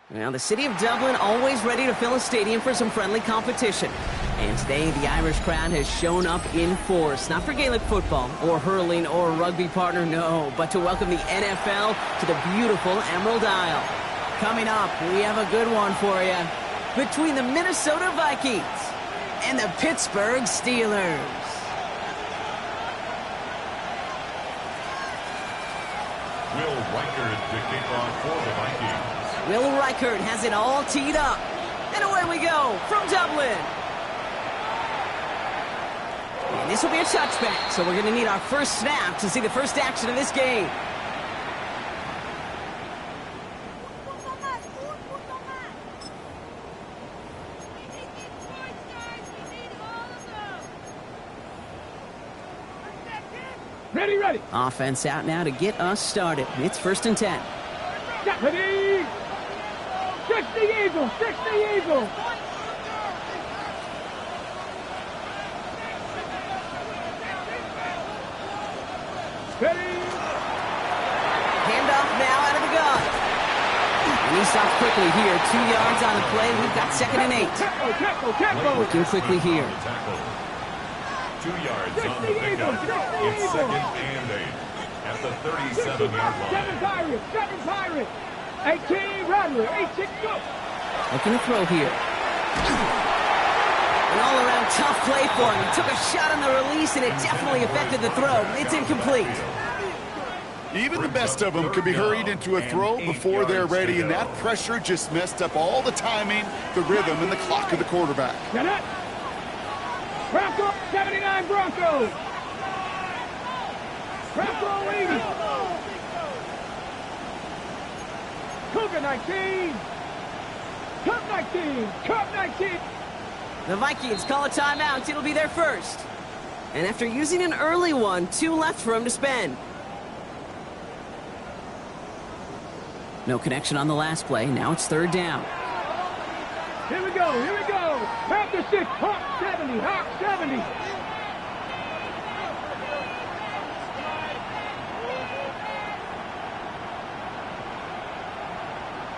Well, the city of Dublin always ready to fill a stadium for some friendly competition. And today, the Irish crowd has shown up in force. Not for Gaelic football, or hurling, or rugby partner, no. But to welcome the NFL to the beautiful Emerald Isle. Coming up, we have a good one for you. Between the Minnesota Vikings and the Pittsburgh Steelers. Will Reichert to kick off for the Vikings. Will Reichert has it all teed up. And away we go from Dublin. And this will be a touchback, so we're going to need our first snap to see the first action of this game. Ready. Offense out now to get us started. It's 1st and 10. Ready. 60 Eagles. Ready. Handoff now out of the gun. And he stops quickly here. 2 yards on the play. We've got 2nd and 8. Working quickly here. 2 yards on the pickup. It's 2nd and 8 at the 37-yard line. 7 Pirates. 18 Rattler. 18 go. Looking to throw here. An all-around tough play for him. He took a shot on the release, and it definitely affected the throw. It's incomplete. Even the best of them could be hurried into a throw before they're ready, and that pressure just messed up all the timing, the rhythm, and the clock of the quarterback. Bronco 79 Broncos. Bronco 80. Cougar 19. Cup 19. Cup 19. The Vikings call a timeout. It'll be their first. And after using an early one, 2 left for him to spend. No connection on the last play. Now it's 3rd down. Here we go. Here we go. Panther 6. Hawk 70. Hawk 70.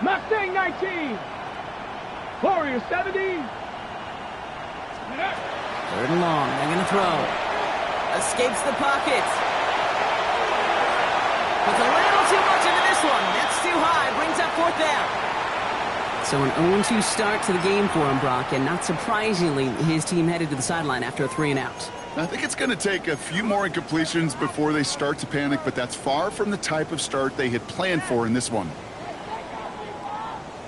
Mustang 19. Warrior 70. 3rd and long. They're going to throw. Escapes the pocket. Puts a little too much into this one. That's too high. Brings up 4th down. So an 0-2 start to the game for him, Brock. And not surprisingly, his team headed to the sideline after a 3-and-out. I think it's going to take a few more incompletions before they start to panic, but that's far from the type of start they had planned for in this one.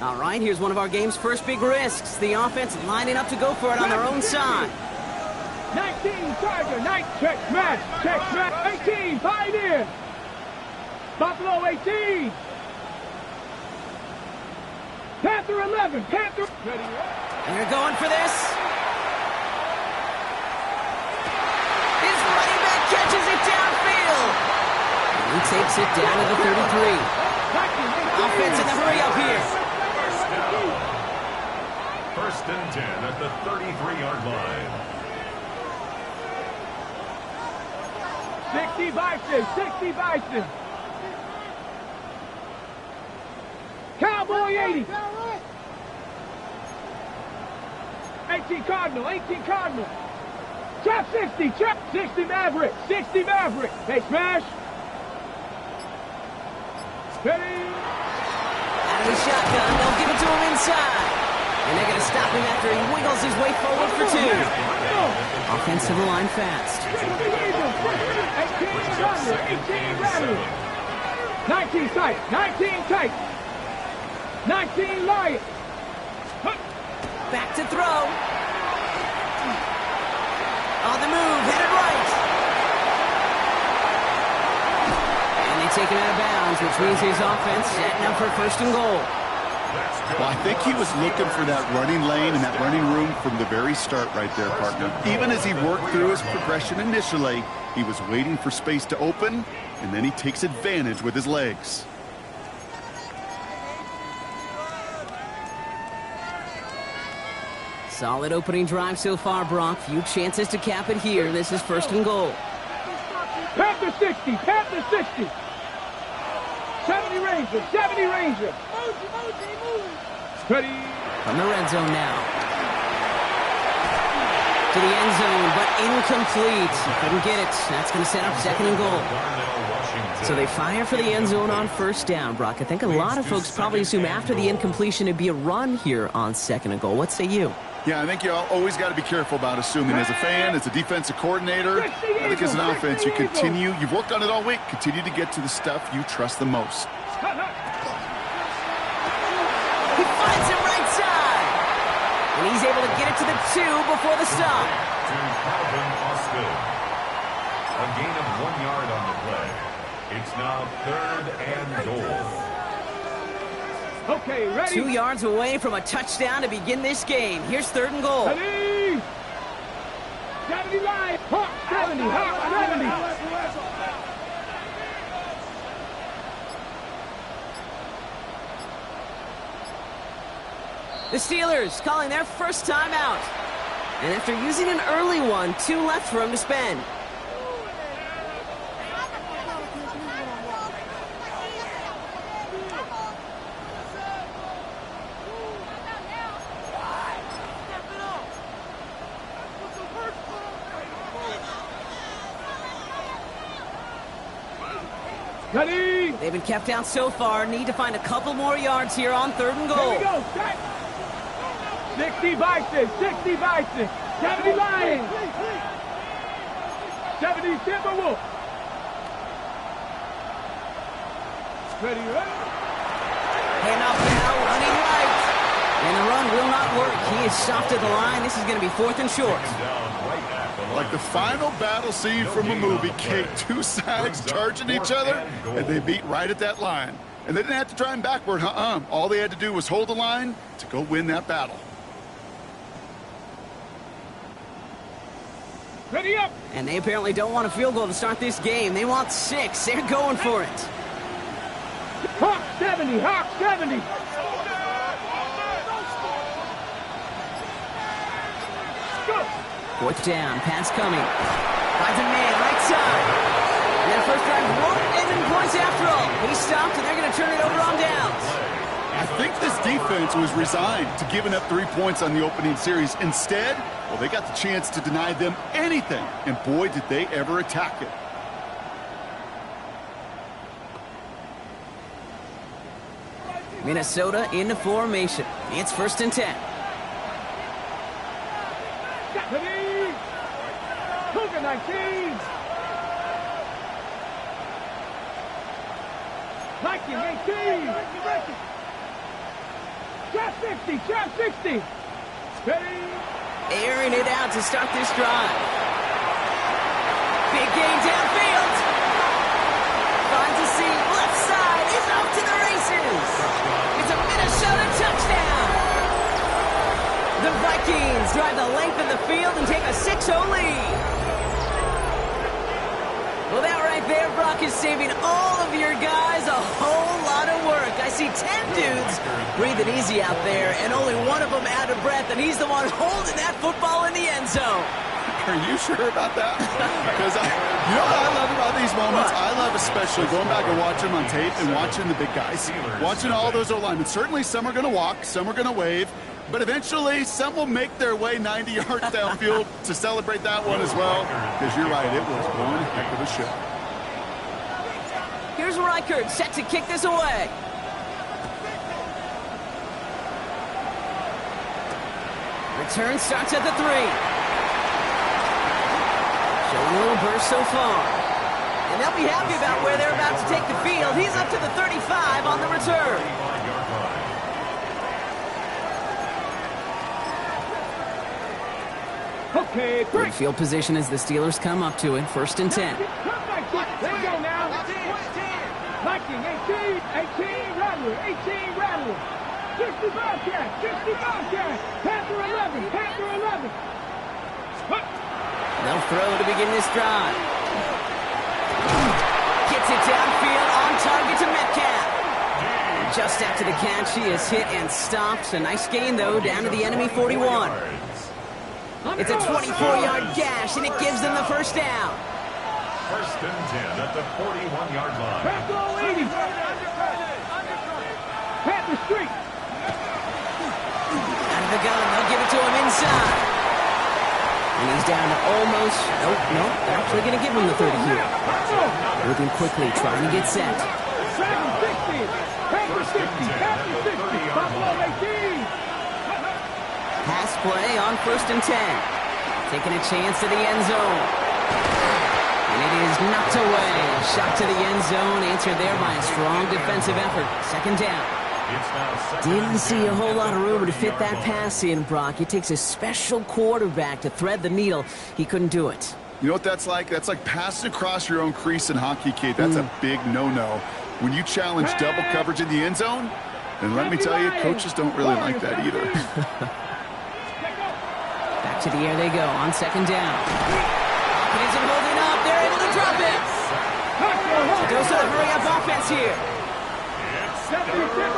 All right, here's one of our game's first big risks. The offense lining up to go for it on their own side. 19 Charger. 9. Check smash. Check smash. 18 Pioneer. Buffalo 18. Panther 11. Panther. And they're going for this. His running back catches it downfield. And he takes it down to the 33. Offense in the hurry up here. 1st and 10 at the 33-yard line. 60 Bison. 60 Bison. Cowboy 80. 18 Cardinal. 18 Cardinal. Chop 60. Chop 60 Maverick. 60 Maverick. They smash. Ready. Out of the shotgun. They'll give it to him inside. And they're going to stop him after he wiggles his way forward for 2. Offensive line fast. 18 Rattler. 19 tight. 19 tight. 19 Lion. Back to throw. On the move. Headed right. And they take him out of bounds, which means his offense setting up for 1st and goal. Well, I think he was looking for that running lane and that running room from the very start right there, partner. Even as he worked through his progression initially, he was waiting for space to open, and then he takes advantage with his legs. Solid opening drive so far, Brock. Few chances to cap it here. This is 1st and goal. Panther 60. Panther 60. 70 Ranger. 70 Ranger. Ready. From the red zone now. To the end zone, but incomplete. Couldn't get it. That's going to set up 2nd and goal. So they fire for the end zone on 1st down, Brock. I think a lot of folks probably assume after the incompletion it'd be a run here on 2nd and goal. What say you? Yeah, I think you always got to be careful about assuming. As a fan, as a defensive coordinator, I think as an offense, you continue. You've worked on it all week. Continue to get to the stuff you trust the most. He finds him right side. And he's able to get it to the 2 before the stop. To Calvin Austin. A gain of 1 yard on the play. It's now 3rd and goal. Okay, ready. 2 yards away from a touchdown to begin this game. Here's 3rd and goal. Ready. 70 line. Hawk 70. Hawk 70. The Steelers calling their first timeout. And after using an early one, 2 left for him to spend. Ready? They've been kept out so far. Need to find a couple more yards here on 3rd and Here goal. we go. Set. 60 Vikings. 60 Vikings. 70 Lions. 70 Timberwolves. Ready, ready? Hand off now, running right. And the run will not work. He is stopped at the line. This is going to be 4th and short. Like the final battle scene from a movie, Kate, two sides charging each other, and they meet right at that line. And they didn't have to drive backward, All they had to do was hold the line to go win that battle. Ready up. And they apparently don't want a field goal to start this game. They want 6. They're going for it. Hawk 70. Hawk 70. Go. 4th down, pass coming. Finds a man, right side. And that first drive won't end in points after all. He stopped, and they're going to turn it over on downs. I think this defense was resigned to giving up 3 points on the opening series. Instead, well, they got the chance to deny them anything. And boy, did they ever attack it. Minnesota into formation. It's 1st and 10. Ready. Cougar 19. Viking 18. Trap 60. Trap 60. Ready. Airing it out to start this drive. Big gain downfield. Finds a seam left side. He's off to the races. It's a Minnesota touchdown. The Vikings drive the length of the field and take a 6-0 lead. Well, that right there, Brock, is saving all of your guys a whole lot of work. I see 10 dudes breathing easy out there, and only one of them out of breath, and he's the one holding that football in the end zone. Are you sure about that? Because you know what I love about these moments? I love especially going back and watching them on tape and watching the big guys. Watching all those O-linemen. Certainly some are going to walk, some are going to wave, but eventually some will make their way 90 yards downfield to celebrate that one as well. Because you're right, it was one heck of a show. Here's Reichert set to kick this away. Return starts at the 3. Showing a little burst so far. And they'll be happy about where they're about to take the field. He's up to the 35 on the return. Okay, Good field position as the Steelers come up to it. 1st and 10. Let's go now. Viking 18 Rattler, 18 Rattler. 60 Bobcat, 60 Bobcat. Panther 11, Panther 11. They'll throw to begin this drive. Gets it downfield on target to Metcalf. Just after the catch, he is hit and stopped. A nice gain, though, down to the enemy 41. It's a 24-yard gash, and it gives them the 1st down. 1st and 10 at the 41-yard line. Panther 80. Panther Street. Out of the gun, they'll give it to him inside. And he's down to almost, nope, they're actually going to give him the 30 here. Moving quickly, trying to get set. 60. Panther 60. Panther 60. Buffalo 18. Pass play on 1st and 10. Taking a chance to the end zone. And it is knocked away. Shot to the end zone, answered there by a strong defensive effort. 2nd down. Didn't see a whole lot of room to fit that pass in, Brock. It takes a special quarterback to thread the needle. He couldn't do it. You know what that's like? That's like passing across your own crease in hockey, Kate. That's a big no-no. When you challenge double coverage in the end zone, and let me tell you, coaches don't really like that either. Back to the air they go on 2nd down. It isn't holding up. They're able to drop it. Goes to the hurry-up offense here. 3rd and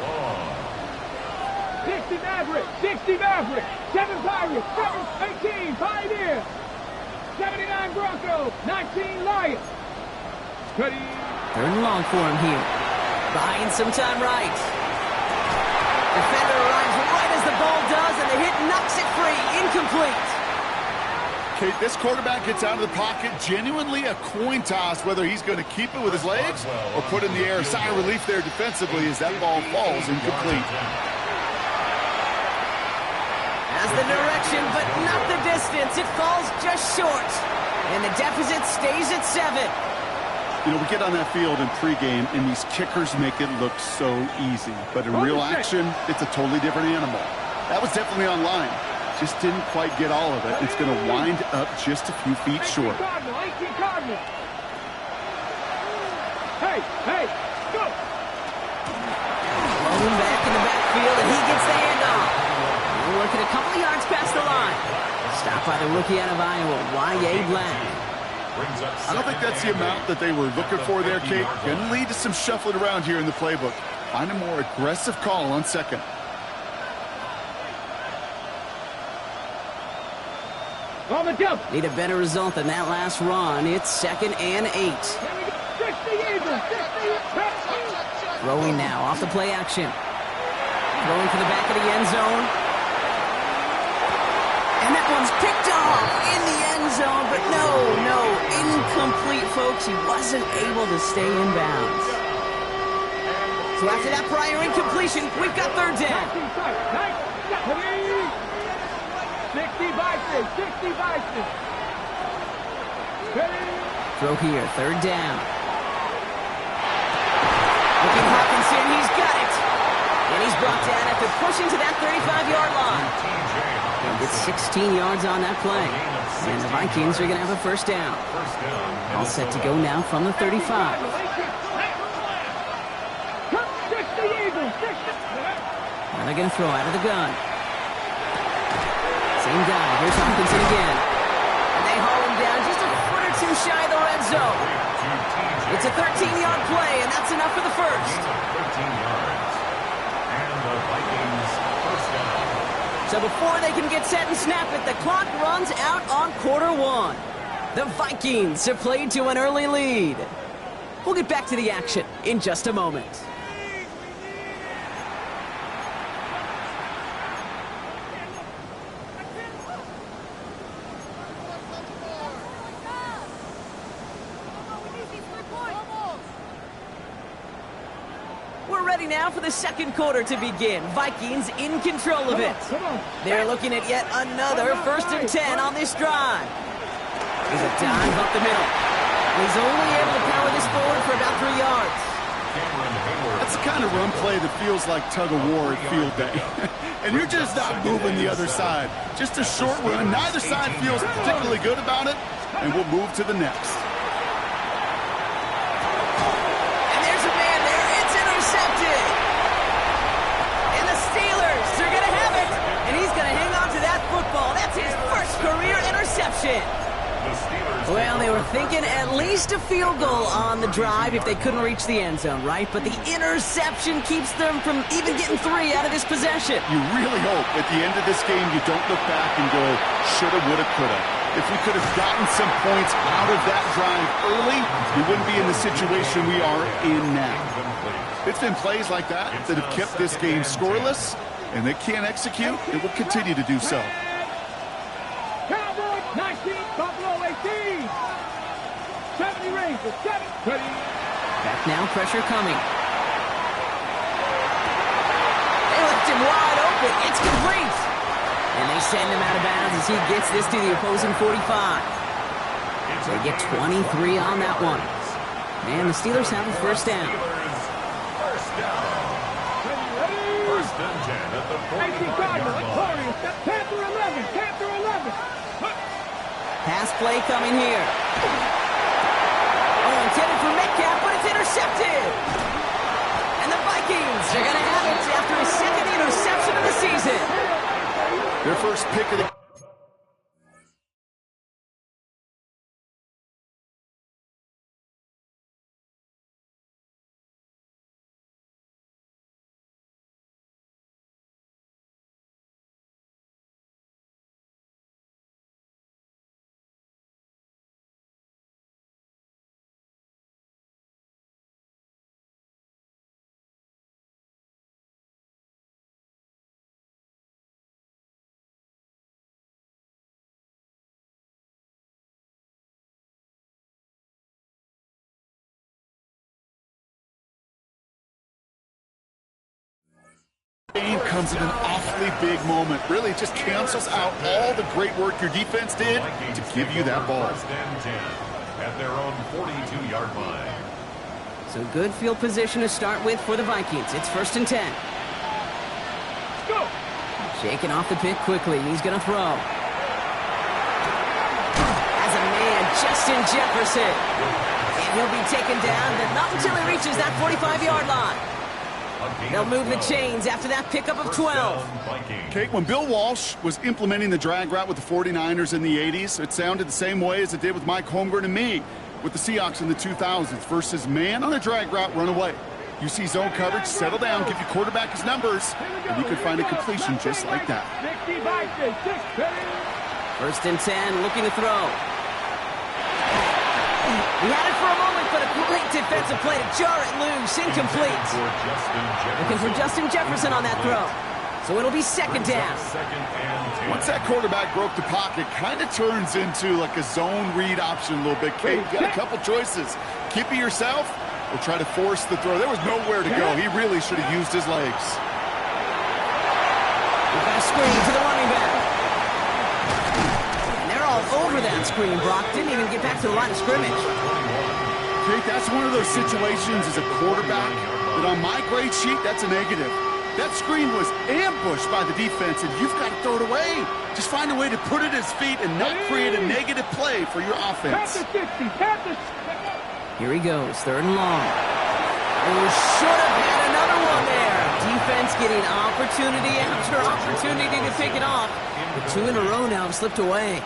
long. 60 Maverick, 60 Maverick, 7 Pirates, 7 18 Pioneers, 79 Broncos, 19 Lions. Ready. 3rd and long for him here. Buying some time right. Defender arrives right as the ball does, and the hit knocks it free. Incomplete. Kate, this quarterback gets out of the pocket, genuinely a coin toss, whether he's going to keep it with his legs or put in the air. Sigh of relief there defensively as that ball falls incomplete. Has the direction, but not the distance. It falls just short. And the deficit stays at 7. You know, we get on that field in pregame, and these kickers make it look so easy. But in real action, it's a totally different animal. That was definitely on line. Just didn't quite get all of it. It's going to wind up just a few feet short. 18 Cardinal. Hey, go! Rolling back in the backfield, and he gets the handoff. We're looking a couple of yards past the line. Stopped by the rookie out of Iowa, Y.A. Black. I don't think that's the amount that they were looking for there, Kate. Going to lead to some shuffling around here in the playbook. Find a more aggressive call on second. On the jump. Need a better result than that last run. It's 2nd and 8. 60 Eagles. 60. Throwing now off the play action. Throwing for the back of the end zone. And that one's picked off in the end zone, but no, incomplete, folks. He wasn't able to stay in bounds. So after that prior incompletion, we've got 3rd down. 60 Vikings. 60 Vikings. Throw here, 3rd down. Looking Hawkinson, he's got it. And he's brought down after pushing to that 35-yard line. And gets 16 yards on that play. And the Vikings are going to have a 1st down. All set to go now from the 35. Now they're going to throw out of the gun. Same guy. Here's Hawkinson again. And they haul him down just a foot or two shy of the red zone. It's a 13-yard play, and that's enough for the 1st. 13 yards. And the Vikings first down. So before they can get set and snap it, the clock runs out on Q1. The Vikings have played to an early lead. We'll get back to the action in just a moment. We're ready now for the 2nd quarter to begin. Vikings in control of it. They're looking at yet another 1st and 10 on this drive. Here's a dive up the middle. He's only able to power this forward for about 3 yards. That's the kind of run play that feels like tug-of-war at field day. And you're just not moving the other side. Just a short run. Neither side feels particularly good about it. And we'll move to the next. And the Steelers are going to have it. And he's going to hang on to that football. That's his 1st career interception. Well, they were thinking at least a field goal on the drive if they couldn't reach the end zone, right? But the interception keeps them from even getting 3 out of this possession. You really hope at the end of this game you don't look back and go, shoulda, woulda, coulda. If we could have gotten some points out of that drive early, we wouldn't be in the situation we are in now. It's been plays like that that have kept this game scoreless, and they can't execute. It will continue to do so. Cowboys 19, Buffalo 18. 70 Rangers, 7. Back now, pressure coming. They left him wide open. It's complete. And they send him out of bounds as he gets this to the opposing 45. They get 23 on that one. And the Steelers have a 1st down. First and 10 at the 40-yard line. Panther 11, Panther 11. Pass play coming here. Oh, intended for Metcalf, but it's intercepted. And the Vikings are going to have it after a 2nd interception of the season. Their first pick of the Game comes in an awfully big moment. Really just cancels out all the great work your defense did to give you that ball. First and 10 at their own 42-yard line. So good field position to start with for the Vikings. It's 1st and 10. Go! Shaking off the pick quickly. He's going to throw. As a man, Justin Jefferson. And he'll be taken down, but not until he reaches that 45-yard line. They'll move the chains after that pickup of 12. Kate, when Bill Walsh was implementing the drag route with the 49ers in the 80s, it sounded the same way as it did with Mike Holmgren and me with the Seahawks in the 2000s versus man on a drag route, run away. You see zone coverage, settle down, give your quarterback his numbers, and you can find a completion just like that. 1st and 10, looking to throw. He had it for a moment, but a great defensive play to jar it loose, incomplete. Looking for Justin Jefferson on that throw. So it'll be 2nd down. Once that quarterback broke the pocket, kind of turns into like a zone read option a little bit. Kate, you got a couple choices. Keep it yourself or try to force the throw. There was nowhere to go. He really should have used his legs. We've got a screen to the running back. And they're all over that screen. Brock didn't even get back to the line of scrimmage. Kate, that's one of those situations as a quarterback that on my grade sheet, that's a negative. That screen was ambushed by the defense, and you've got to throw it away. Just find a way to put it at his feet and not create a negative play for your offense. Here he goes, 3rd and long. Oh, should have had another one there. Defense getting opportunity after opportunity to pick it off. The 2 in a row now have slipped away.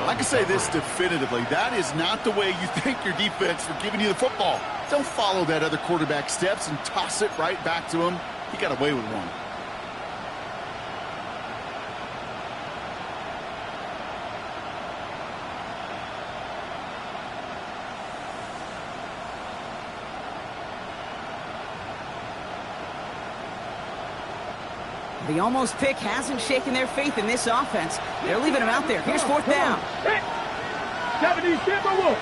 I can say this definitively. That is not the way you thank your defense for giving you the football. Don't follow that other quarterback steps and toss it right back to him. He got away with one. The almost pick hasn't shaken their faith in this offense. They're leaving him out there. Here's 4th down. 70 Timberwolves.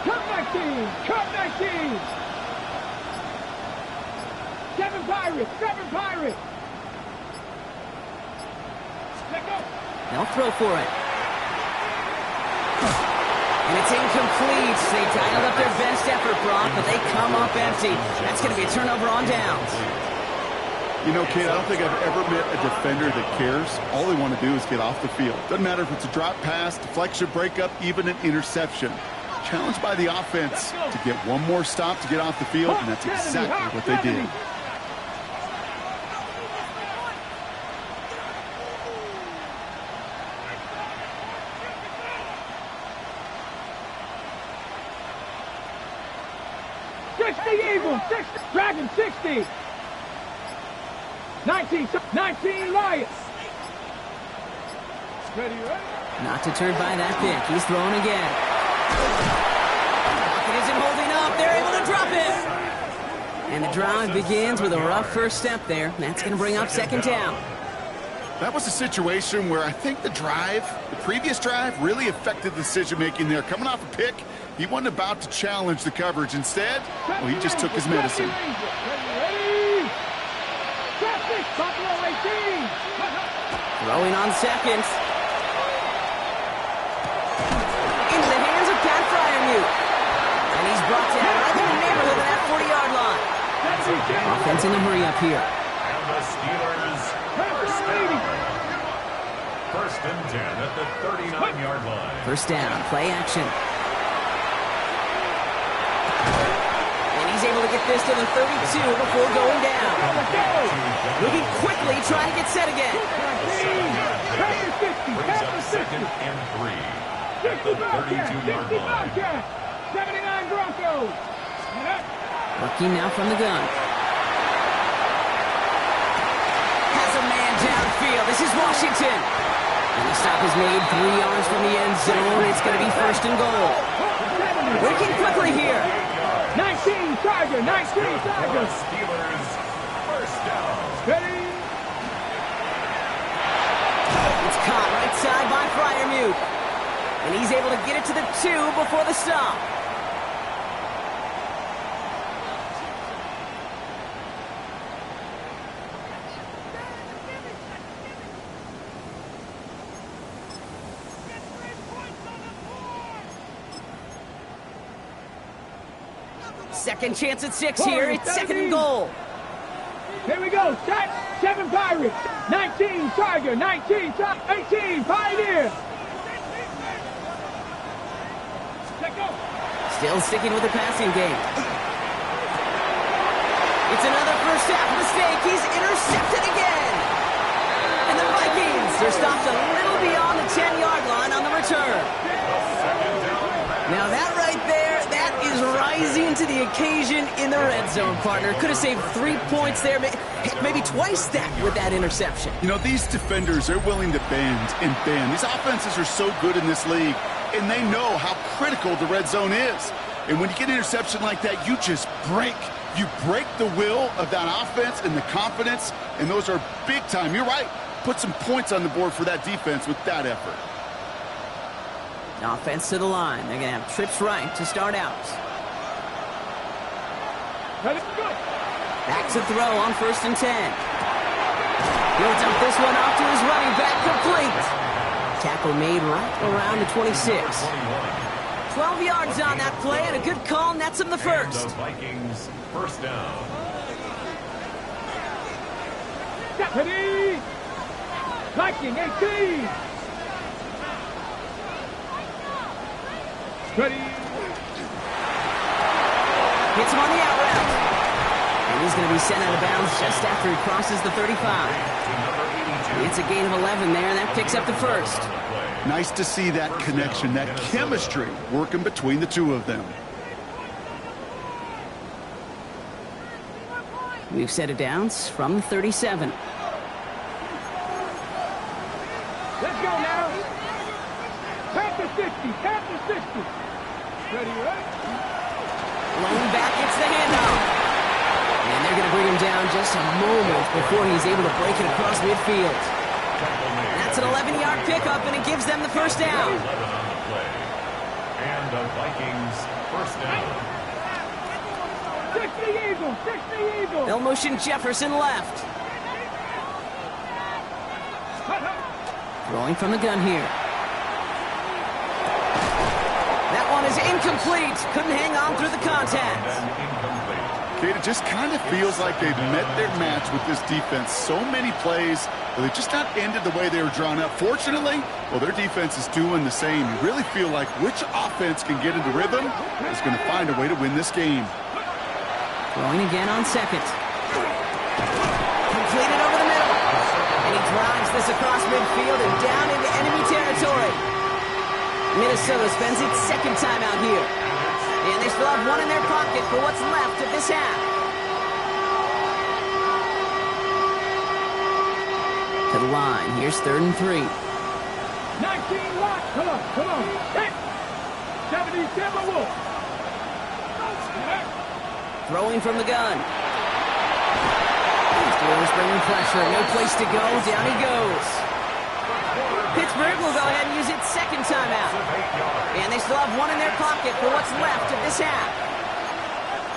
Cut 19. Cut 19. 7 Pirates. 7 Pirates. Let go. They'll throw for it. And it's incomplete. They dialed up their best effort, Brock, but they come up empty. That's going to be a turnover on downs. You know, kid, I don't think I've ever met a defender that cares. All they want to do is get off the field. Doesn't matter if it's a drop pass, deflection, breakup, even an interception. Challenged by the offense to get one more stop to get off the field, and that's exactly what they did. Eagles, 60, Dragon 60. 19 Lions. Ready, ready. Not deterred by that pick. He's throwing again. It isn't holding up. They're able to drop it. And the drive begins with a rough first step there. That's going to bring up 2nd down. That was a situation where I think the previous drive, really affected the decision-making there. Coming off a pick, he wasn't about to challenge the coverage. Instead, well, he just took his medicine. Throwing on 2nd. Into the hands of Pat Fryermuth. And he's brought down right in the neighborhood of that 40-yard line. Offense in the hurry up here. And the Steelers first down. 1st and 10 at the 39-yard line. 1st down, play action. And he's able to get this to the 32 before going down. Moving quickly, trying to get set again. Brings up 2nd and 3 at the 32-yard line. 79 Broncos. Working now from the gun. Has a man downfield. This is Washington. And the stop is made 3 yards from the end zone. It's going to be 1st and goal. Working quickly here. 19 Tiger. 19 Tiger. Steelers first down. Ready. It's caught right side by Fryermuth. And he's able to get it to the 2 before the stop. Second chance at 6 here. It's second and goal. Here we go. Set. 7 Pirates. 19 Tiger. 19 Tiger. 18 Pioneer. Let go. Still sticking with the passing game. It's another first half mistake. He's intercepted again. And the Vikings are stopped a little beyond the 10-yard line on the return. Now that right there, that is rising to the occasion in the red zone, partner. Could have saved 3 points there, maybe twice that with that interception. You know, these defenders, they're willing to bend and bend. These offenses are so good in this league, and they know how critical the red zone is. And when you get an interception like that, you just break. You break the will of that offense and the confidence, and those are big time. You're right. Put some points on the board for that defense with that effort. Offense to the line. They're going to have trips right to start out. Back to throw on 1st and 10. He'll dump this one off to his running back, complete. Tackle made right around the 26. 12 yards on that play, and a good call nets him the first. The Vikings first down. Deputy! Viking 18! Ready! Hits him on the out route. And he's going to be sent out of bounds just after he crosses the 35. It's a gain of 11 there, and that picks up the first. Nice to see that connection, that chemistry working between the two of them. We've set it downs from 37. Let's go now! Panther 60! Panther 60! Ready, right? Lone back gets the handoff. And they're going to bring him down just a moment before he's able to break it across midfield. That's an 11-yard pickup, and it gives them the first down. 11 on the play. And the Vikings first down. 60 Eagles! 60 Eagles! They'll motion Jefferson left. Throwing from the gun here. That one is incomplete. Couldn't hang on through the contact. Kate, it just kind of feels like they've met their match with this defense. So many plays, but they've just not ended the way they were drawn up. Fortunately, well, their defense is doing the same. You really feel like which offense can get into rhythm is going to find a way to win this game. Throwing again on second. Completed over the middle. And he drives this across midfield and down into enemy territory. Minnesota spends its second time out here. And they still have one in their pocket for what's left of this half. To the line. Here's 3rd and 3. 19 Watt! Come on, come on! Hit! 70 Timberwolf! Throwing from the gun. Steelers bringing pressure. No place to go. Down he goes. Pittsburgh will go ahead and use its second timeout. And they still have one in their pocket for what's left of this half.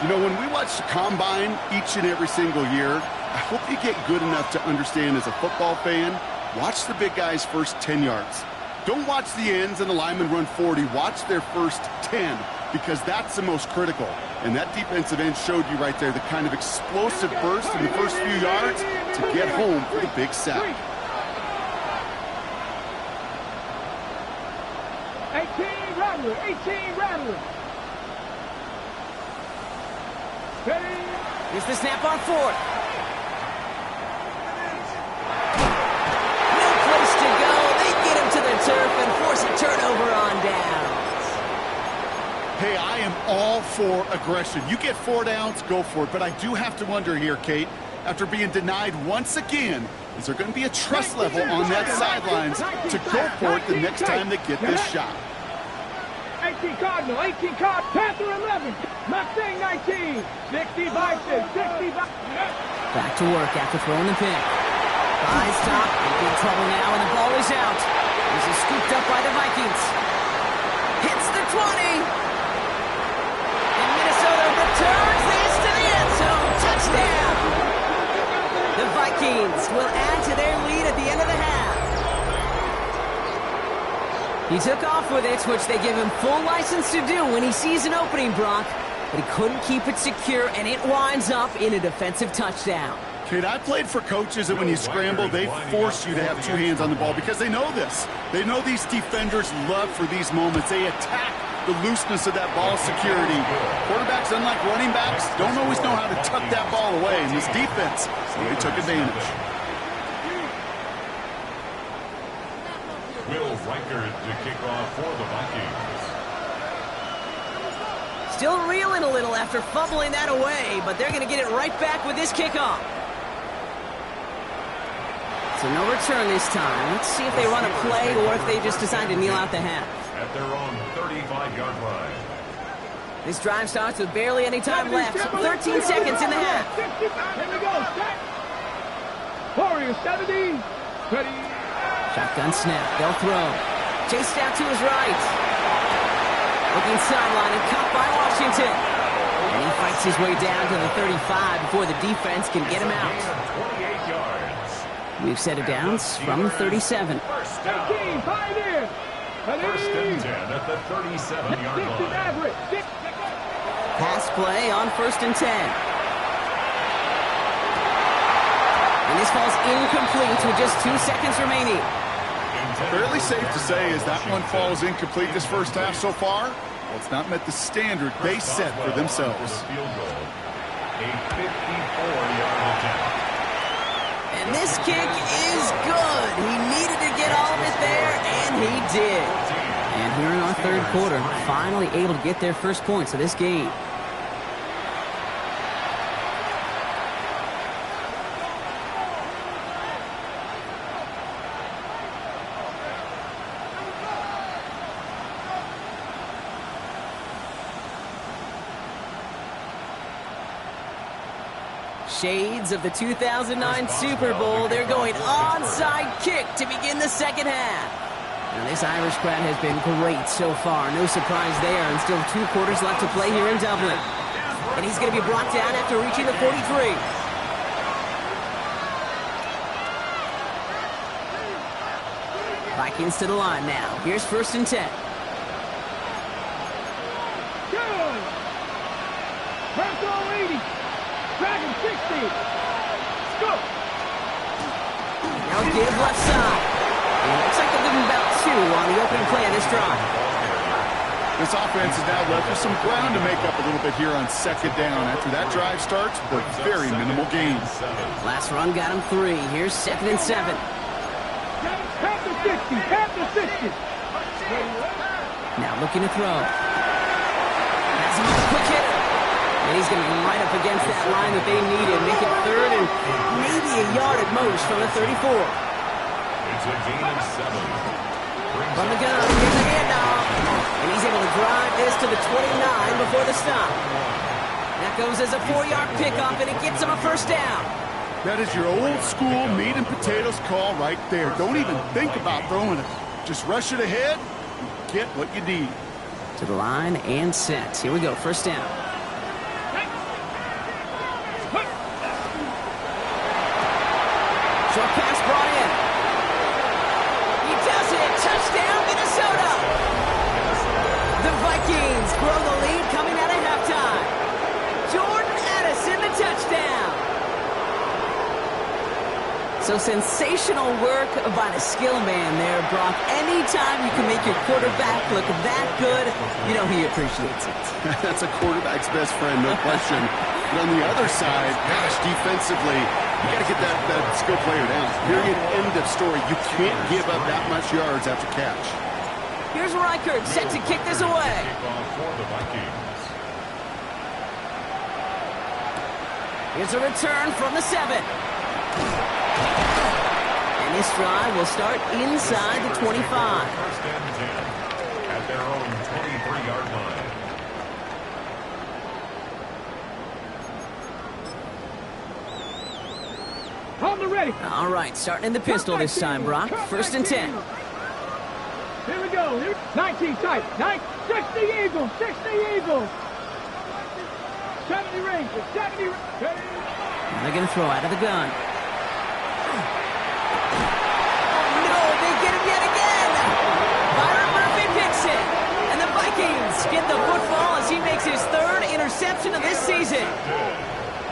You know, when we watch the Combine each and every single year, I hope you get good enough to understand as a football fan, watch the big guys' first 10 yards. Don't watch the ends and the linemen run 40. Watch their first 10, because that's the most critical. And that defensive end showed you right there the kind of explosive burst in the first few yards to get home for the big sack. 18 Rattler! 18 Rattler! Ready? Here's the snap on 4th. No place to go. They get him to the turf and force a turnover on downs. Hey, I am all for aggression. You get 4 downs, go for it. But I do have to wonder here, Kate, after being denied once again, is there going to be a trust level on that sidelines to go for it the next time they get this shot? 18 Cardinal, 18 Cardinal, Panther 11, Mustang 19, 60 Bison, 60 Bison. Back to work after throwing the pick. Buys top, in big trouble now, and the ball is out. This is scooped up by the Vikings. Hits the 20. And Minnesota returns this to the end zone. Touchdown. The Vikings will add to their lead at the end of the half. He took off with it, which they give him full license to do when he sees an opening, Brock. but he couldn't keep it secure, and it winds up in a defensive touchdown. Kid, I played for coaches that when you scramble, they force you to have two hands on the ball because they know this. They know these defenders love for these moments. They attack the looseness of that ball security. Quarterbacks, unlike running backs, don't always know how to tuck that ball away. In this defense, they took advantage. Will Reichert to kick off for the Vikings. Still reeling a little after fumbling that away, but they're going to get it right back with this kickoff. So no return this time. Let's see if they run a play or if they just decide to kneel out the half. At their own 35-yard line. This drive starts with barely any time left. 13 seconds in the half. Here we go. Set. Warriors 70. Ready. Shotgun snap. They'll throw. Chased out to his right. Looking sideline and caught by Washington. And he fights his way down to the 35 before the defense can get him out. 28 yards. We've set it downs from 37. First down. 18, Pioneer. First and 10 at the 37-yard 60 line. Maverick. Pass play on 1st and 10. And this falls incomplete with just 2 seconds remaining. Fairly safe to say as that one falls incomplete this first half so far, well, it's not met the standard they set for themselves. Field goal. A 54-yard attempt. And this kick is good. He needed to get all of it there, and he did. And here in our third quarter, finally able to get their first points of this game. Shades of the 2009 Super Bowl. They're going onside kick to begin the second half. Now, this Irish crowd has been great so far. No surprise there, and still 2 quarters left to play here in Dublin. And he's going to be brought down after reaching the 43. Vikings to the line now. Here's 1st and 10. Good. Press all 80. Dragon 60. Let's go. Now give left side. And it looks like they're giving about 2 on the opening play of this drive. This offense is now left with some ground to make up a little bit here on 2nd down. After that drive starts with a very minimal gain. Last run got him 3. Here's 2nd and 7. Half the 60. Half the 60. Now looking to throw. That's a quick hitter. And he's going to be right up against that line that they needed. Make it 3rd and maybe a yard at most from the 34. It's a gain of 7. From the gun, here's the handoff. And he's able to drive this to the 29 before the stop. That goes as a 4-yard pickup, and it gets him a first down. That is your old school meat and potatoes call right there. Don't even think about throwing it. Just rush it ahead and get what you need. To the line and set. Here we go, first down. Short pass brought in. He does it. Touchdown, Minnesota. The Vikings grow the lead coming out of halftime. Jordan Addison, the touchdown. So sensational work by the skill man there, Brock. Anytime you can make your quarterback look that good, you know he appreciates it. That's a quarterback's best friend, no question. But on the other side, gosh, defensively, you got to get that skill player down. Period, end of story. You can't give up that much yards after catch. Here's Reichert set to kick this away. Kickoff for the Vikings. Here's a return from the 7. And this drive will start inside the 25. First and 10 at their own 23-yard line. On the ready. All right, starting in the pistol this time, Brock. First and 10. Here we go. 19 tight. 60 Eagles. 60 Eagles. 70 Rangers. 70 Rangers. They're going to throw out of the gun. No, they get him yet again. Byron Murphy picks it. And the Vikings get the football as he makes his 3rd interception interception of this season.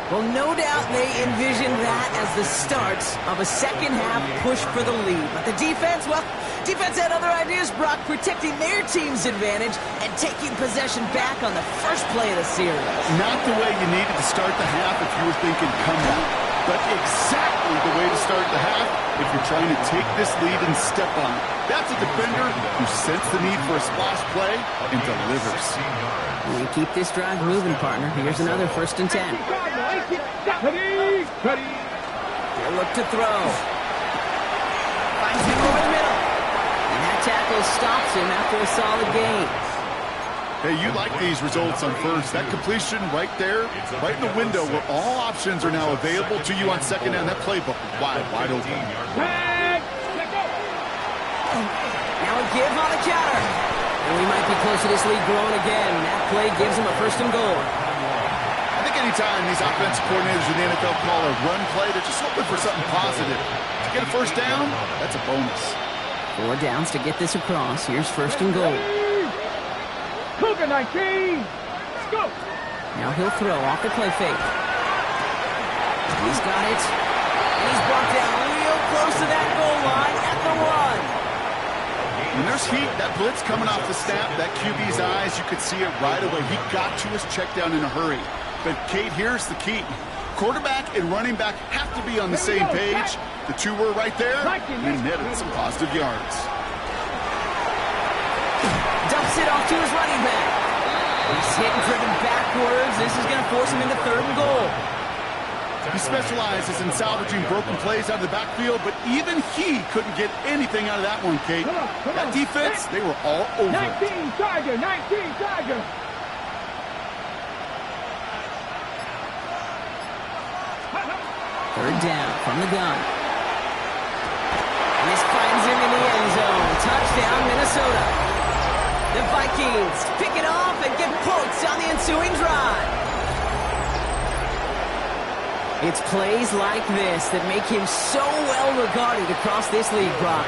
Well, no doubt they envisioned that as the start of a second-half push for the lead. But the defense, well, defense had other ideas, Brock, protecting their team's advantage and taking possession back on the first play of the series. Not the way you needed to start the half if you were thinking comeback, but exactly the way to start the half if you're trying to take this lead and step on it. That's a defender who sensed the need for a splash play and delivers. We keep this drive moving, partner. Here's another 1st and 10. They'll look to throw. Finds him over the middle. And that tackle stops him after a solid gain. Hey, you like these results on first. That completion right there, right in the window where all options are now available to you on second down. That playbook wide open. Now a give on the counter. And we might be close to this lead growing again. That play gives him a 1st and goal. I think anytime these offensive coordinators in the NFL call a run play, they're just hoping for something positive. To get a 1st down, that's a bonus. 4 downs to get this across. Here's 1st and goal. Cougar 19. Let's go. Now he'll throw off the play fake. He's got it. And he's brought down real close to that goal line at the 1. When there's heat, that blitz coming off the snap, that QB's eyes, you could see it right away. He got to his check down in a hurry. But, Kate, here's the key. Quarterback and running back have to be on the same page. The two were right there. He netted some positive yards. Dumps it off to his running back. He's hit and driven backwards. This is going to force him into 3rd and goal. He specializes in salvaging broken plays out of the backfield, but even he couldn't get anything out of that one, Kate. That defense, they were all over 19 Tiger, 19 Tiger. Third down from the gun. And this finds him in the end zone. Touchdown, Minnesota. The Vikings pick it off and get points on the ensuing drive. It's plays like this that make him so well regarded across this league, Brock.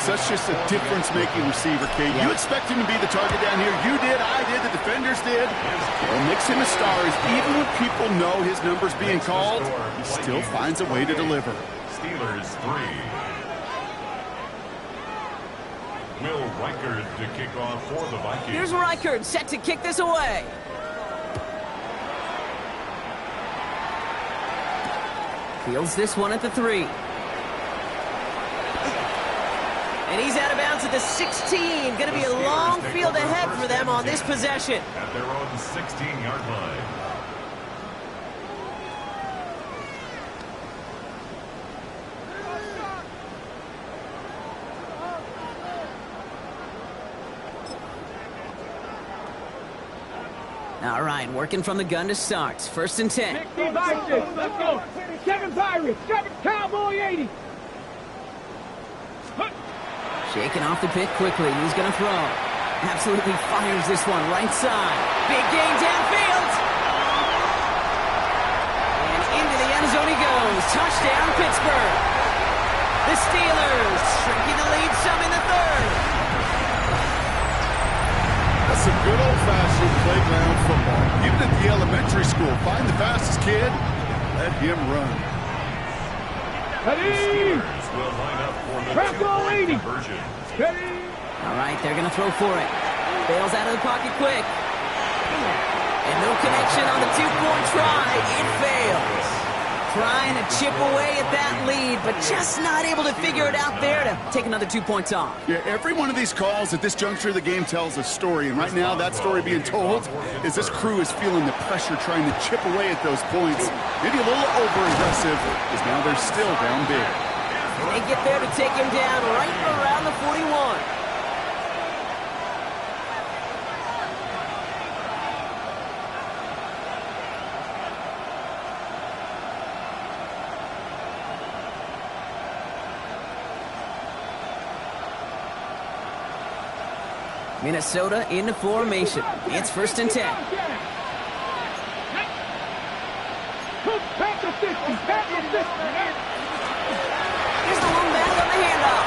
Such just a difference-making receiver, Kate. You expect him to be the target down here. You did, I did, the defenders did. What makes him a star is even when people know his number's being called, he still finds a way to deliver. Steelers 3. Will Reichard to kick off for the Vikings. Here's Reichard set to kick this away. Fields this one at the 3. And he's out of bounds at the 16. Going to be a long field ahead for them on this possession. At their own 16-yard line. All right, working from the gun to start. 1st and 10. 60 Vikings. Let's go. 7 Pirates. 7 Cowboy 80. Shaking off the pick quickly. He's going to throw. Absolutely fires this one right side. Big gain downfield. And into the end zone he goes. Touchdown, Pittsburgh. The Steelers shrinking the lead some in the 3rd. That's some good old-fashioned playground football. Even at the elementary school, find the fastest kid, let him run. Ready? Will line up for the Bravo 80. conversion. Ready? All right, they're going to throw for it. Bails out of the pocket quick. And no connection on the 2-point try. It fails. Trying to chip away at that lead, but just not able to figure it out there to take another 2 points off. Yeah, every one of these calls at this juncture of the game tells a story, and right now that story being told is this crew is feeling the pressure trying to chip away at those points. Maybe a little over-aggressive, because now they're still down big. They get there to take him down right around the 41. Minnesota into formation. It's 1st and 10. Here's the long back on the handoff.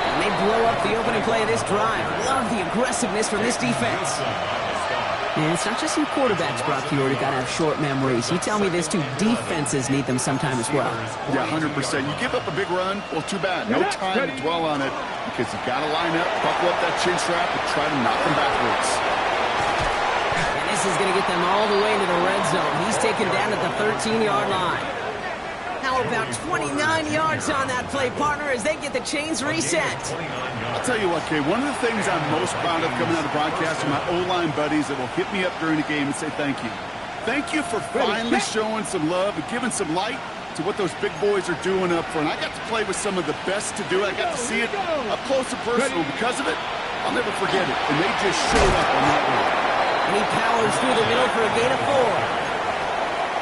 And they blow up the opening play of this drive. Love the aggressiveness from this defense. And it's not just some quarterbacks, Brock, you already got to have short memories. You tell me this too, defenses need them sometime as well. Yeah, 100%. You give up a big run, well, too bad. No time to dwell on it because you got to line up, buckle up that chin strap, and try to knock them backwards. And this is going to get them all the way into the red zone. He's taken down at the 13-yard line. How about 29 yards on that play, partner, as they get the chains reset? I'll tell you what, Kay, one of the things I'm most proud of coming out of the broadcast are my O-line buddies that will hit me up during the game and say thank you. Thank you for finally showing some love and giving some light to what those big boys are doing up front. I got to play with some of the best to do it. I got to see it up close and personal. Because of it, I'll never forget it. And they just showed up on that one. And he powers through the middle for a gain of 4.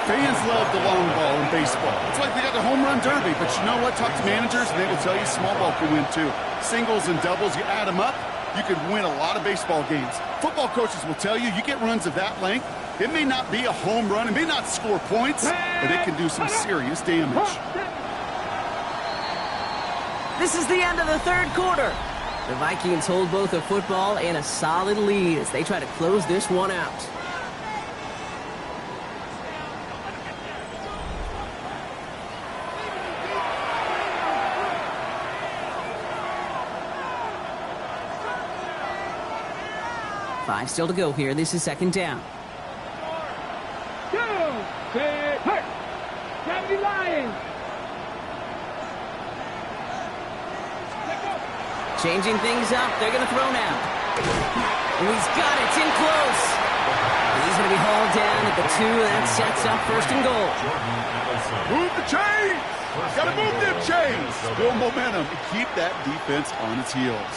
Fans love the long ball in baseball. It's like they got the home run derby, but you know what? Talk to managers, and they will tell you small ball can win too. Singles and doubles, you add them up, you could win a lot of baseball games. Football coaches will tell you, you get runs of that length, it may not be a home run, it may not score points, but it can do some serious damage. This is the end of the third quarter. The Vikings hold both a football and a solid lead as they try to close this one out. Five still to go here. This is second down. Go! Set, hurt! 70 Lions! Changing things up. They're going to throw now. And he's got it. It's in close. And he's going to be hauled down at the 2. That sets up first and goal. Move the chains! Got to move them chains! Build momentum and keep that defense on its heels.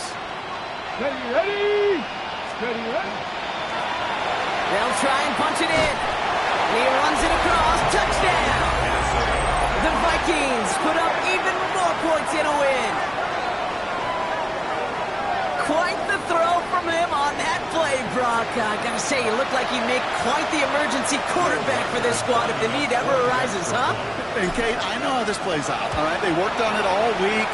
Ready! Ready, ready! They'll try and punch it in. And he runs it across. Touchdown! The Vikings put up even more points in a win. Quite the throw from him on that play, Brock. I gotta say, you look like you make quite the emergency quarterback for this squad if the need ever arises, huh? And Kate, I know how this plays out, all right? They worked on it all week.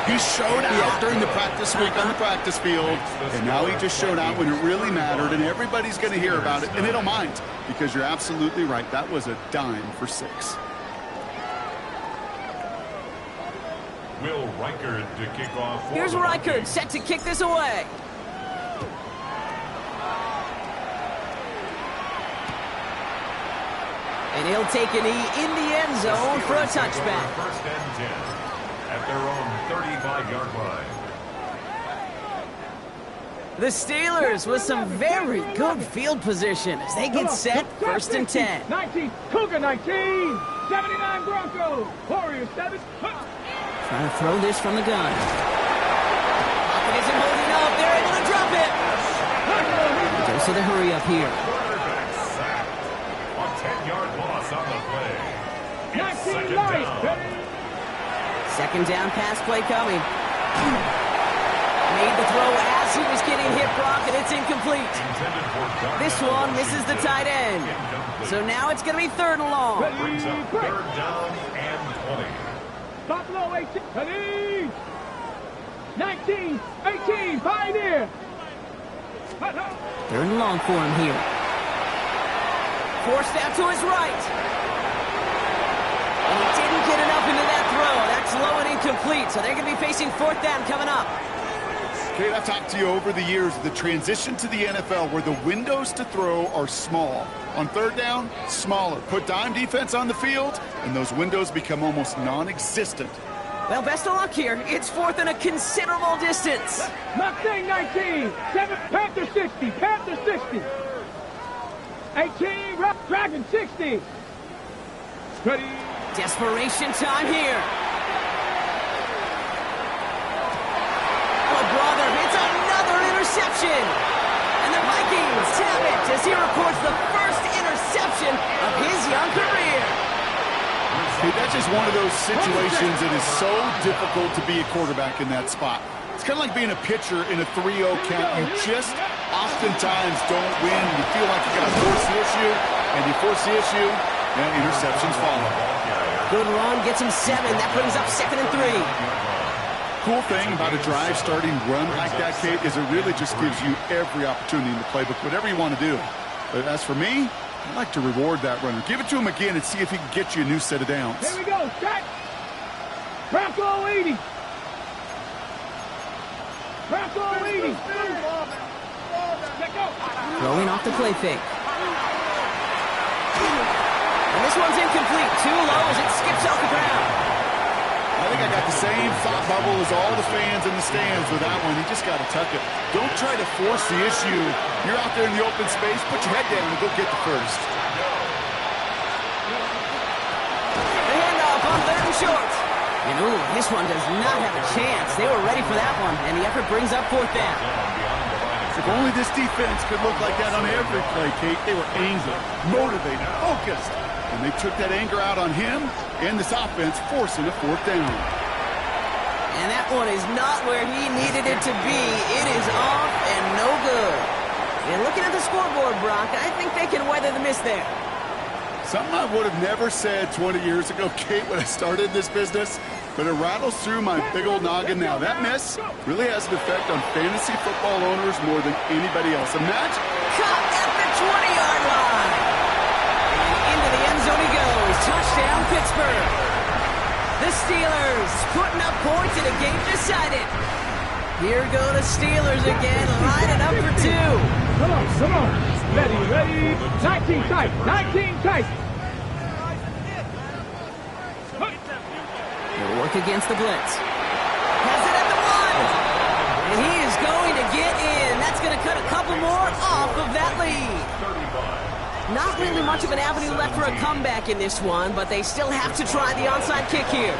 He showed out during the practice week on the practice field, and now he just showed out when it really mattered, and everybody's going to hear about it, and they don't mind, because you're absolutely right. That was a dime for 6. Will Reichard to kick off. Here's Reichard set to kick this away. And he'll take a knee in the end zone for a touchback. First and 10 at their own 35-yard line. The Steelers with some very good field position as they get set first and 10. 19, Cougar 19, 79 Broncos, Warriors 7. Trying to throw this from the gun. Pocket isn't holding up. They're able to drop it. Goes to the hurry up here. Quarterback sacked. A 10-yard loss on the play. It's 19 second Lions, down. Second down pass play coming. Made the throw as he was getting hit, Brock, and it's incomplete. This one misses the tight end. So now it's going to be third and long. Brings up third down and 20. Buffalo 18, ready! 19, 18, Pioneer! Third and long for him here. Forced out to his right. And he didn't get enough into that throw. That's low and incomplete, so they're going to be facing fourth down coming up. Kate, I've talked to you over the years of the transition to the NFL where the windows to throw are small. On third down, smaller. Put dime defense on the field, and those windows become almost non-existent. Well, best of luck here. It's fourth and a considerable distance. Mustang 19, 7, Panther 60, Panther 60. 18, Dragon 60. Ready? Desperation time here. Oh, brother, it's another interception. And the Vikings have it as he records the first interception of his young career. Hey, that's just one of those situations that is so difficult to be a quarterback in that spot. It's kind of like being a pitcher in a 3-0 count. You just oftentimes don't win. You feel like you got to force the issue, and you force the issue, and interceptions follow. Good run, gets him 7. That brings up second and 3. Cool thing about a drive starting run like that, Kate, is it really just gives you every opportunity in the playbook, whatever you want to do. But as for me, I like to reward that runner. Give it to him again and see if he can get you a new set of downs. Here we go, set. Bronco 80. Bronco 80. Throwing off the play fake. And this one's incomplete. Too low as it skips off the ground. I think I got the same thought bubble as all the fans in the stands with that one. You just got to tuck it. Don't try to force the issue. You're out there in the open space. Put your head down and go get the first. The handoff on 3rd and short. And ooh, this one does not have a chance. They were ready for that one, and the effort brings up 4th down. If only this defense could look like that on every play, Kate. They were angry, motivated, focused. And they took that anger out on him and this offense, forcing a 4th down. And that one is not where he needed it to be. It is off and no good. And looking at the scoreboard, Brock, I think they can weather the miss there. Something I would have never said 20 years ago, Kate, when I started this business, but it rattles through my big old noggin now. That miss really has an effect on fantasy football owners more than anybody else. Imagine. Caught at the 20-yard line. And into the end zone he goes. Touchdown, Pittsburgh. The Steelers putting up points in a game decided. Here go the Steelers again, lining up for 2. Come on, come on. Ready. 19 tight, 19 tight. He'll work against the blitz. Has it at the 1. And he is going to get in. That's going to cut a couple more off of that lead. Not really much of an avenue left for a comeback in this one, but they still have to try the onside kick here.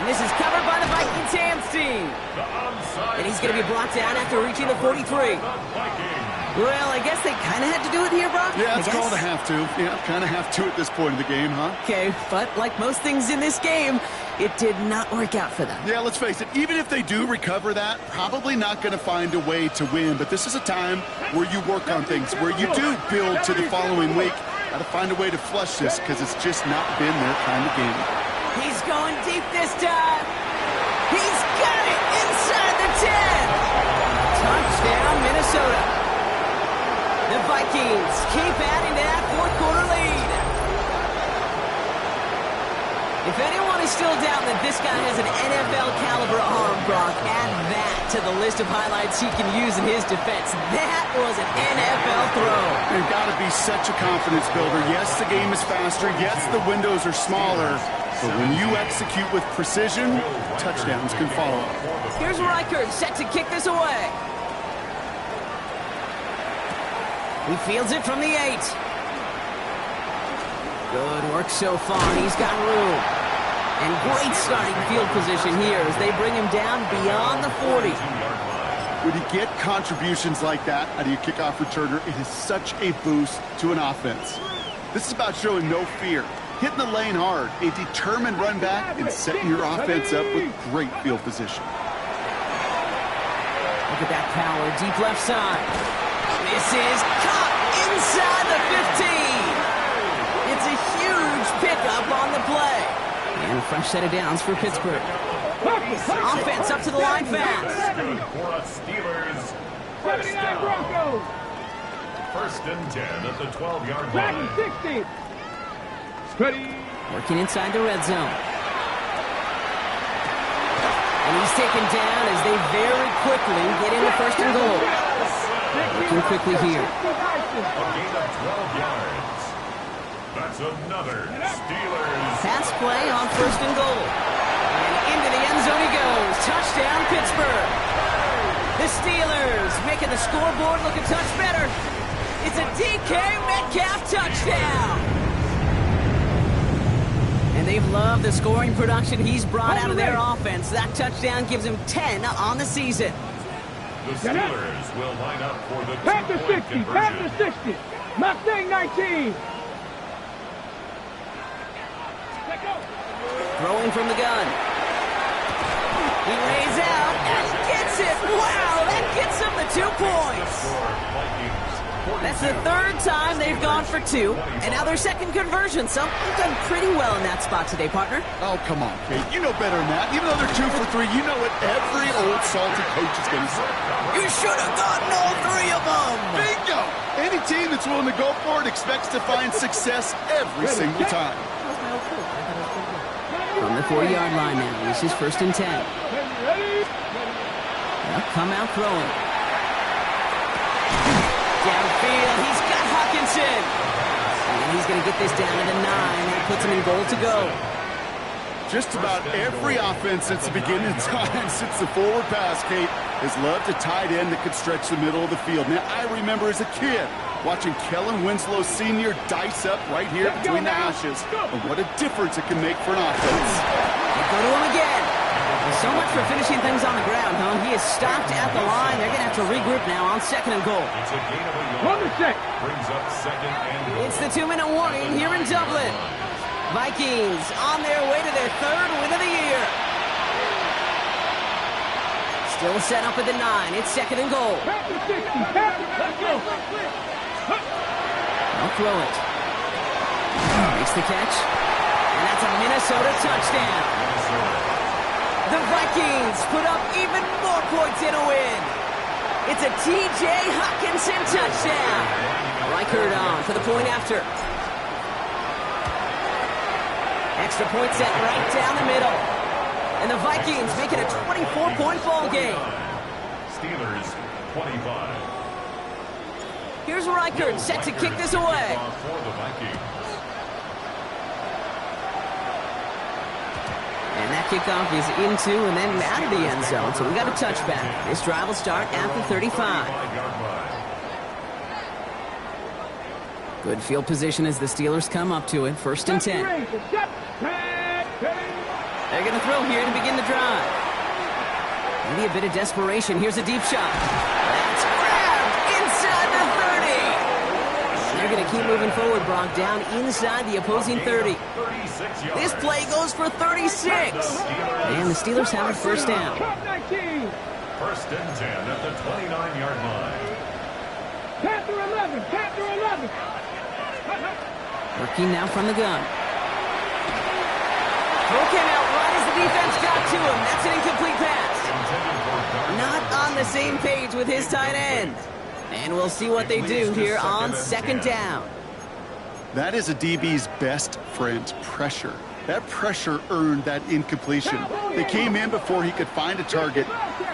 And this is covered by the Vikings hands team. And he's going to be brought down after reaching the 43. Well, I guess they kind of had to do it here, Brock. Yeah, it's called a have to. Yeah, kind of have to at this point in the game, huh? Okay, but like most things in this game, it did not work out for them. Yeah, let's face it, even if they do recover that, probably not going to find a way to win. But this is a time where you work on things, where you do build to the following week. Got to find a way to flush this because it's just not been their kind of game. He's going deep this time. He's got it inside the 10. Touchdown, Minnesota. The Vikings keep adding to that 4th quarter lead. If anyone is still doubting that this guy has an NFL caliber arm, Brock, add that to the list of highlights he can use in his defense. That was an NFL throw. It's got to be such a confidence builder. Yes, the game is faster. Yes, the windows are smaller. But when you execute with precision, touchdowns can follow. Here's Reichert set to kick this away. He fields it from the 8. Good work so far. He's got room. And great starting field position here as they bring him down beyond the 40. When you get contributions like that out of your kickoff returner, it is such a boost to an offense. This is about showing no fear, hitting the lane hard, a determined run back, and setting your offense up with great field position. Look at that power, deep left side. This is caught inside the 15. It's a huge pickup on the play. And a fresh set of downs for Pittsburgh. Offense up to the line fast. For a Steelers 79 Broncos. 1st and 10 at the 12-yard Back line. to 60. Ready. Working inside the red zone. And he's taken down as they very quickly get into 1st and goal. Working quickly here. A gain of 12 yards. That's another Steelers. Pass play on 1st and goal. And into the end zone he goes. Touchdown, Pittsburgh. The Steelers making the scoreboard look a touch better. It's a DK Metcalf touchdown. And they've loved the scoring production he's brought out of their offense. That touchdown gives him 10 on the season. The Steelers will line up for the Back to 2-point 60. Back to conversion. 60. Mustang 19. Throwing from the gun. He lays out and gets it. Wow, that gets him the 2 points. Vikings That's the third time they've gone for two, and now their second conversion, so they've done pretty well in that spot today, partner. Oh, come on, Kate. You know better than that. Even though they're 2 for 3, you know what every old salty coach is going to say. You should have gotten all three of them! Bingo! Any team that's willing to go for it expects to find success every single time. From the 4-yard line now, this is 1st and 10. They'll come out throwing. Downfield, he's got Hawkinson. And he's going to get this down to the 9. That puts him in goal to go. Just about every offense since the beginning of time, since the forward pass, Kate, has loved a tight end that could stretch the middle of the field. Now, I remember as a kid watching Kellen Winslow Sr. dice up right here between the hashes. And what a difference it can make for an offense. They go to him again. So much for finishing things on the ground, huh? He is stopped at the line. They're going to have to regroup now on 2nd and goal. It's a gain of a yard. Run the check. Brings up 2nd and goal. It's the 2-minute warning here in Dublin. Vikings on their way to their 3rd win of the year. Still set up at the 9. It's 2nd and goal. Pass the 60. Let's go. I'll throw it. Makes the catch. And that's a Minnesota touchdown. The Vikings put up even more points in a win. It's a T.J. Hawkinson touchdown. Reichert on for the point after. Extra point set right down the middle. And the Vikings make it a 24-point ball game. Steelers 25. Here's Reichert set to kick this away. For the Vikings. And that kickoff is into and then out of the end zone. So we got a touchback. This drive will start at the 35. Good field position as the Steelers come up to it. 1st and 10. They're going to throw here to begin the drive. Maybe a bit of desperation. Here's a deep shot. That's grabbed inside the 30. They're going to keep moving forward, Brock, down inside the opposing 30. This play goes for 36. And the Steelers have a 1st down. 1st and 10 at the 29-yard line. Panther 11. Panther 11. Working now from the gun. Throw came out right as the defense got to him. That's an incomplete pass. Not on the same page with his tight end. And we'll see what they do here on 2nd down. That is a DB's best friend, pressure. That pressure earned that incompletion. They came in before he could find a target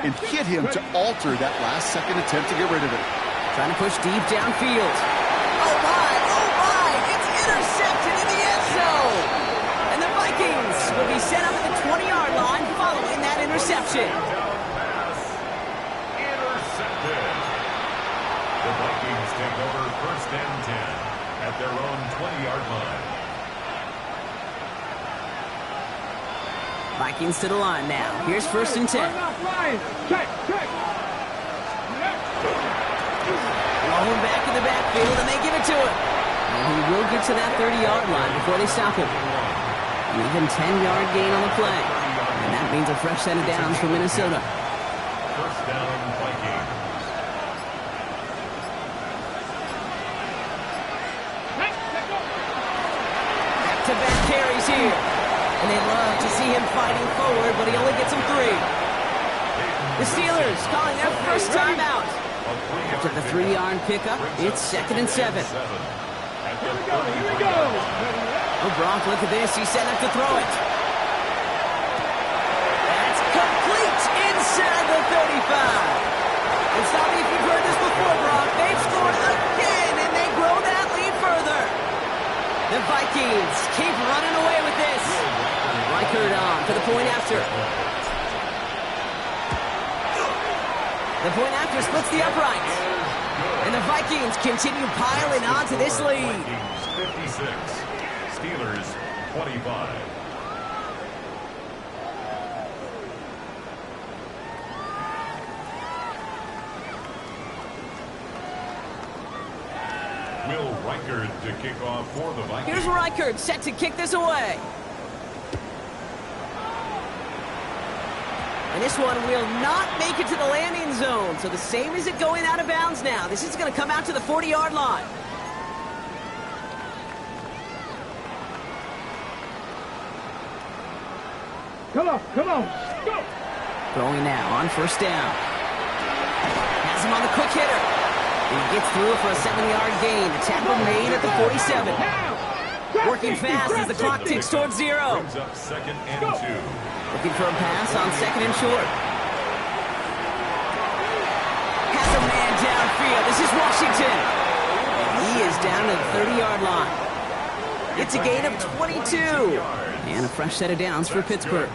and hit him to alter that last-second attempt to get rid of it. Trying to push deep downfield. Oh my, it's intercepted in the end zone. And the Vikings will be set up at the 20-yard line following that interception. Intercepted. The Vikings take over 1st and 10 at their own 20-yard line. Vikings to the line now. Here's 1st and 10. Check. Rolling back in the backfield, and they give it to him. And he will get to that 30-yard line before they stop him. An even 10-yard gain on the play. And that means a fresh set of downs for Minnesota. 1st down, Vikings. Back-to-back carries here. And they love to see him fighting forward, but he only gets them 3. The Steelers calling their first time out. After the 3-yard pickup, it's 2nd and 7. Here we go. Oh, Brock, look at this. He's set up to throw it. That's complete inside the 35. And stop me if you've heard this before, Brock. They've scored again, and they grow that lead further. The Vikings keep running away with this. Reichert on for the point after. The point after splits the uprights. And the Vikings continue piling on to this lead. Vikings 56, Steelers 25. Will Reichert to kick off for the Vikings. Here's Reichert set to kick this away. And this one will not make it to the landing zone. So the same as it going out of bounds now. This is going to come out to the 40-yard line. Come on, go! Throwing now on first down. Has him on the quick hitter. And he gets through for a 7-yard gain. The tackle made at the 47. Working fast as the clock ticks towards 0. Brings up 2nd and 2. Looking for a pass on 2nd and short. Has a man downfield. This is Washington. And he is down to the 30-yard line. It's a gain of 22. And a fresh set of downs for Pittsburgh.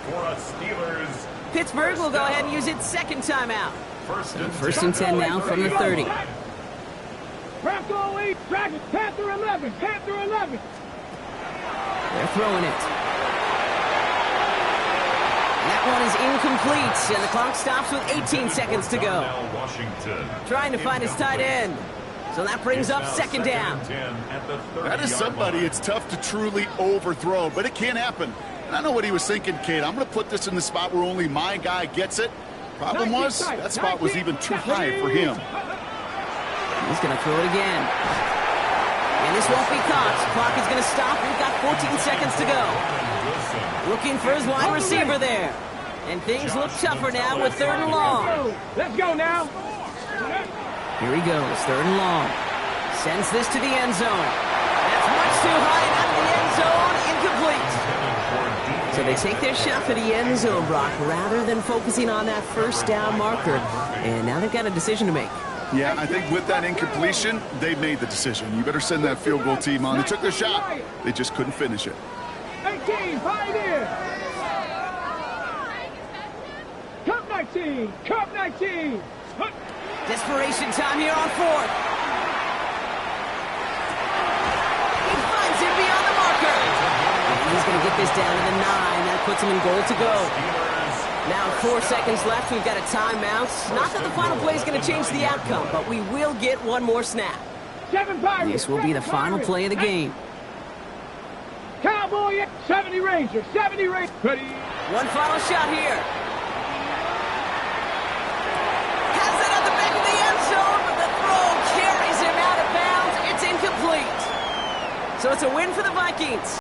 Pittsburgh will go ahead and use its second timeout. First and 10 now from the 30. Bronco 8, Dragon, Panther 11, Panther 11. They're throwing it. And that one is incomplete, and the clock stops with 18 seconds to go. Trying to find his tight end. So that brings up 2nd down. That is somebody it's tough to truly overthrow, but it can happen. And I know what he was thinking, Kate. I'm going to put this in the spot where only my guy gets it. Problem was, that spot was even too high for him. He's going to throw it again. And this won't be caught. Clock is going to stop. We've got 14 seconds to go. Looking for his wide receiver there. And things look tougher now with 3rd and long. Let's go now. Here he goes, 3rd and long. Sends this to the end zone. That's much too high and out of the end zone. Incomplete. So they take their shot for the end zone, Brock, rather than focusing on that first down marker. And now they've got a decision to make. Yeah, I think with that incompletion, they made the decision. You better send that field goal team on. They took their shot. They just couldn't finish it. 18, Pioneer. Cup 19, Cup 19. Desperation time here on 4th. He finds him beyond the marker. And he's going to get this down to the 9. That puts him in goal to go. Now 4 seconds left. We've got a timeout. Not that the final play is going to change the outcome, but we will get one more snap. 7 Pirates. This will be the final play of the game. Cowboy, 70 Rangers, 70 Rangers. Ready. One final shot here. Has it at the back of the end zone, but the throw carries him out of bounds. It's incomplete. So it's a win for the Vikings.